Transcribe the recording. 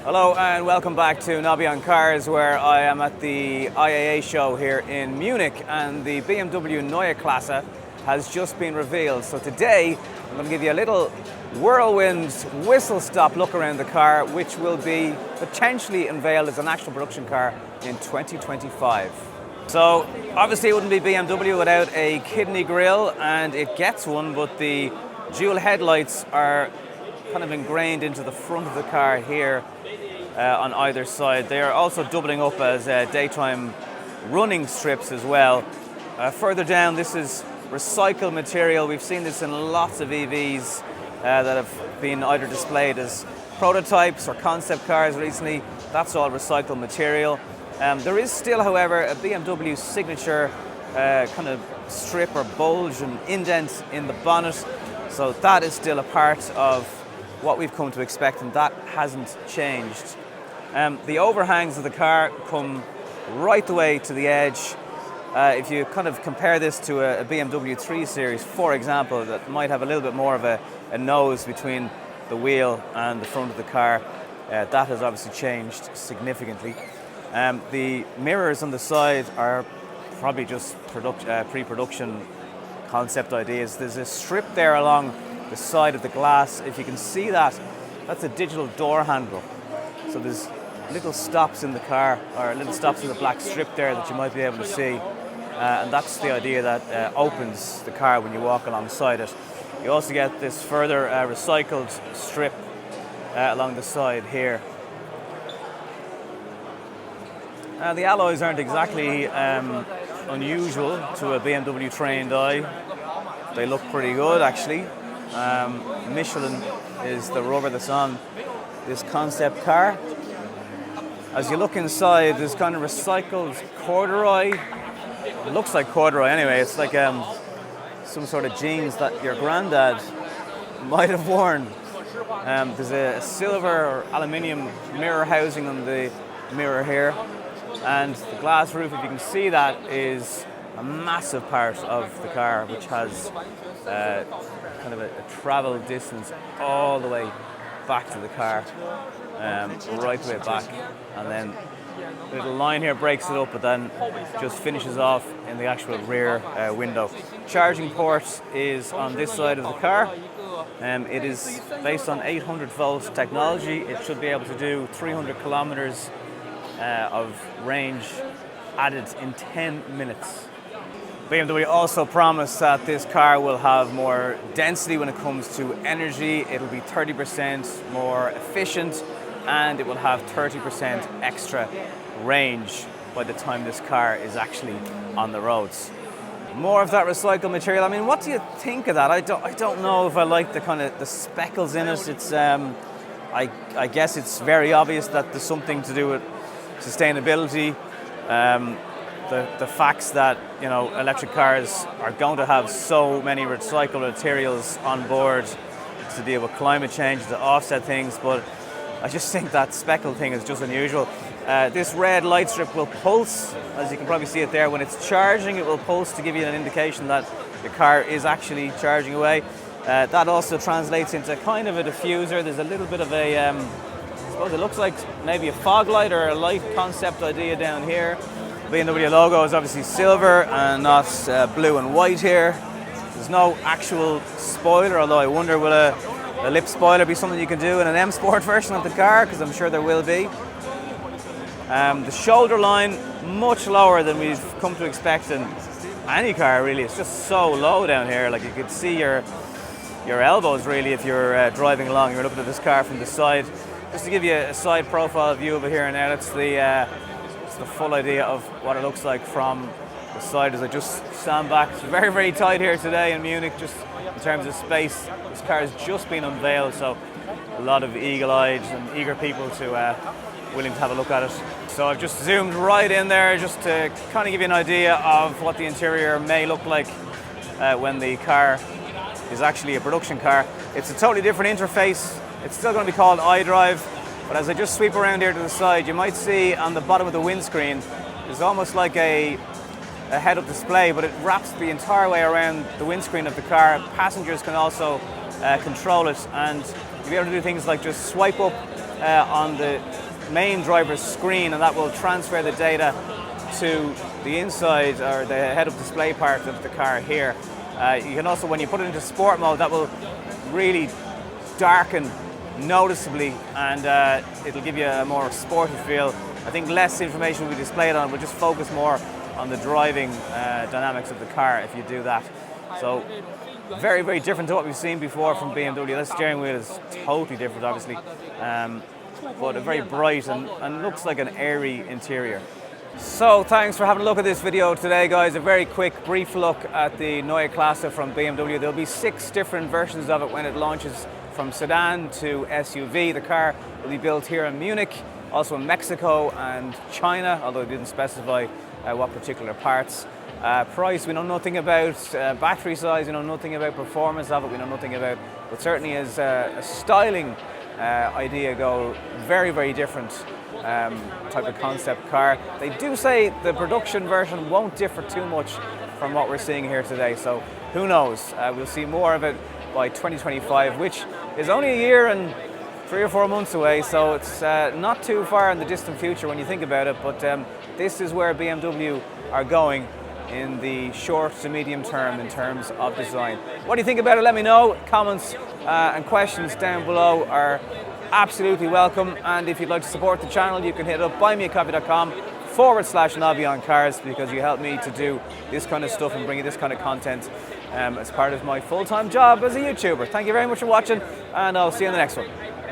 Hello and welcome back to Nobby on Cars, where I am at the IAA show here in Munich, and the BMW Neue Klasse has just been revealed. So today I'm going to give you a little whirlwind whistle-stop look around the car, which will be potentially unveiled as an actual production car in 2025. So obviously it wouldn't be BMW without a kidney grille, and it gets one, but the dual headlights are kind of ingrained into the front of the car here on either side. They are also doubling up as daytime running strips as well. Further down, this is recycled material. We've seen this in lots of EVs that have been either displayed as prototypes or concept cars recently. That's all recycled material. There is still, however, a BMW signature kind of strip or bulge and indent in the bonnet. So that is still a part of what we've come to expect, and that hasn't changed. The overhangs of the car come right the way to the edge. If you kind of compare this to a BMW 3 Series, for example, that might have a little bit more of a nose between the wheel and the front of the car, that has obviously changed significantly. The mirrors on the side are probably just pre-production concept ideas. There's a strip there along the side of the glass. If you can see that, that's a digital door handle. So there's little stops in the car, or little stops in the black strip there that you might be able to see. And that's the idea that opens the car when you walk alongside it. You also get this further recycled strip along the side here. The alloys aren't exactly unusual to a BMW trained eye. They look pretty good, actually. Michelin is the rubber that's on this concept car. As you look inside, there's kind of recycled corduroy. It looks like corduroy anyway. It's like some sort of jeans that your granddad might have worn. There's a silver or aluminium mirror housing on the mirror here, and the glass roof, if you can see that, is a massive part of the car, which has kind of a travel distance all the way back to the car, right the way back, and then the little line here breaks it up, but then just finishes off in the actual rear window. Charging port is on this side of the car. It is based on 800 volt technology. It should be able to do 300 kilometers of range added in 10 minutes. BMW also promised that this car will have more density when it comes to energy. It'll be 30% more efficient, and it will have 30% extra range by the time this car is actually on the roads. More of that recycled material. I mean, what do you think of that? I don't know if I like the kind of the speckles in it. It's I guess it's very obvious that there's something to do with sustainability. The facts that, you know, electric cars are going to have so many recycled materials on board to deal with climate change, to offset things, but I just think that speckle thing is just unusual. This red light strip will pulse, as you can probably see it there. When it's charging, it will pulse to give you an indication that the car is actually charging away. That also translates into kind of a diffuser. There's a little bit of a, I suppose it looks like maybe a fog light or a light concept idea down here. The BMW logo is obviously silver and not blue and white here. There's no actual spoiler, although I wonder will a lip spoiler be something you can do in an M Sport version of the car, because I'm sure there will be. The shoulder line, much lower than we've come to expect in any car really. It's just so low down here, like you could see your elbows really if you're driving along, you're looking at this car from the side. Just to give you a side profile view over here and now, that's the full idea of what it looks like from the side as I just stand back. It's very, very tight here today in Munich, just in terms of space. This car has just been unveiled, so a lot of eagle-eyed and eager people to willing to have a look at it. So I've just zoomed right in there just to kind of give you an idea of what the interior may look like when the car is actually a production car. It's a totally different interface. It's still going to be called iDrive. But as I just sweep around here to the side, you might see on the bottom of the windscreen, there's almost like a head-up display, but it wraps the entire way around the windscreen of the car. Passengers can also control it, and you'll be able to do things like just swipe up on the main driver's screen, and that will transfer the data to the inside or the head-up display part of the car here. You can also, when you put it into sport mode, that will really darken noticeably, and it'll give you a more sporty feel. I think less information will be displayed on it, but just focus more on the driving dynamics of the car if you do that. So very, very different to what we've seen before from BMW. The steering wheel is totally different, obviously, but a very bright and looks like an airy interior. So thanks for having a look at this video today, guys. A very quick, brief look at the Neue Klasse from BMW. There'll be 6 different versions of it when it launches, from sedan to SUV. The car will be built here in Munich, also in Mexico and China, although it didn't specify what particular parts. Price, we know nothing about. Battery size, we know nothing about. Performance of it, we know nothing about. But certainly as a styling idea go, very, very different type of concept car. They do say the production version won't differ too much from what we're seeing here today, so who knows? We'll see more of it by 2025, which is only a year and 3 or 4 months away, so it's not too far in the distant future when you think about it, but this is where BMW are going in the short to medium term in terms of design. What do you think about it? Let me know. Comments and questions down below are absolutely welcome, and if you'd like to support the channel, you can hit up buymeacoffee.com/NobbyOnCars, because you help me to do this kind of stuff and bring you this kind of content as part of my full-time job as a YouTuber. Thank you very much for watching, and I'll see you in the next one.